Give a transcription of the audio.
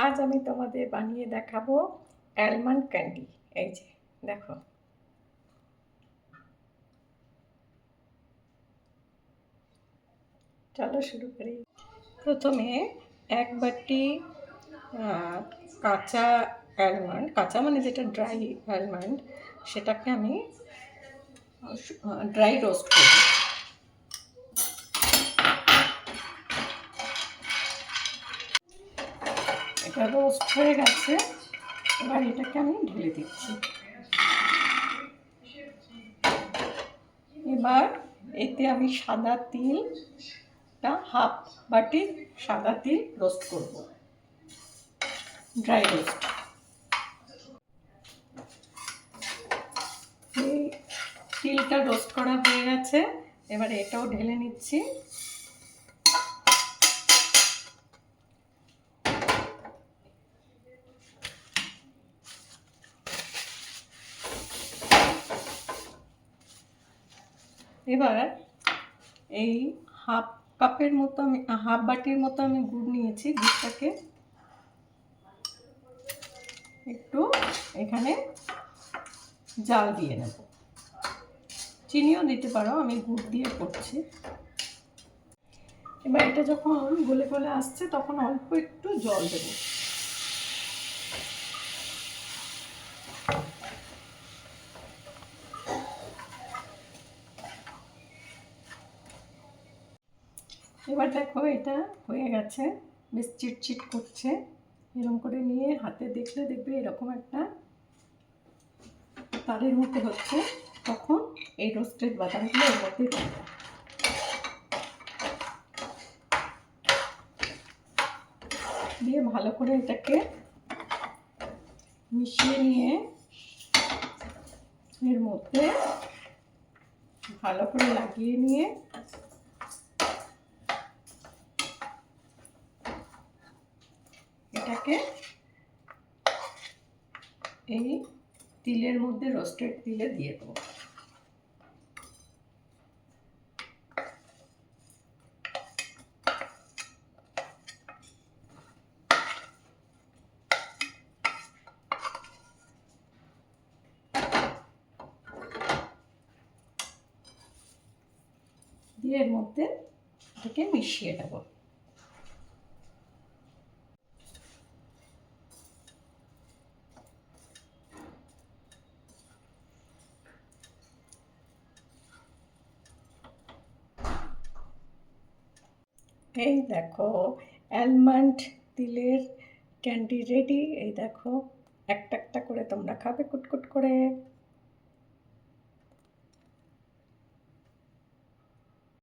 আজ আমি তোমাদের বানিয়ে দেখাবো অ্যালমন্ড ক্যান্ডি। এই যে দেখো, চলো শুরু করি। প্রথমে এক বাটি কাঁচা অ্যালমন্ড, কাঁচা মানে যেটা ড্রাই অ্যালমন্ড, সেটাকে আমি ড্রাই রোস্ট করি। এটা রোস্ট হয়ে গেছে, এবার এটাকে আমি ঢেলে দিচ্ছি। এবার এতে আমি সাদা তিলটা হাফ বাটি সাদা তিল রোস্ট করব, ড্রাই রোস্ট। এই তিলটা রোস্ট করা হয়ে গেছে, এবারে এটাও ঢেলে নিচ্ছি। এবার এই হাফ কাপের মতো আমি হাফ বাটির মতো আমি গুড় নিয়েছি। গুড়টাকে একটু এখানে জাল দিয়ে নেব, চিনিও দিতে পারো, আমি গুড় দিয়ে করছি। এবার এটা যখন গলে গলে আসছে তখন অল্প একটু জল দেব। এবার দেখো এটা হয়ে গেছে, বেশ চিটচিট করছে। এরকম করে নিয়ে হাতে দেখলে দেখবে এরকম একটা তারের মতো হচ্ছে, তখন এই রোস্টেড বাদামগুলো এর মধ্যে দেবো। দিয়ে ভালো করে এটাকে মিশিয়ে নিয়ে এর মধ্যে ভালো করে লাগিয়ে নিয়ে এটাকে এই তিলের মধ্যে, রোস্টেড তিলে দিয়ে দেবো। দিয়ে এর মধ্যে এটাকে মিশিয়ে দেবো। এই দেখো অ্যালমন্ড তিলের ক্যান্ডি রেডি। এই দেখো, একটা একটা করে তোমরা খাবে কুটকুট করে।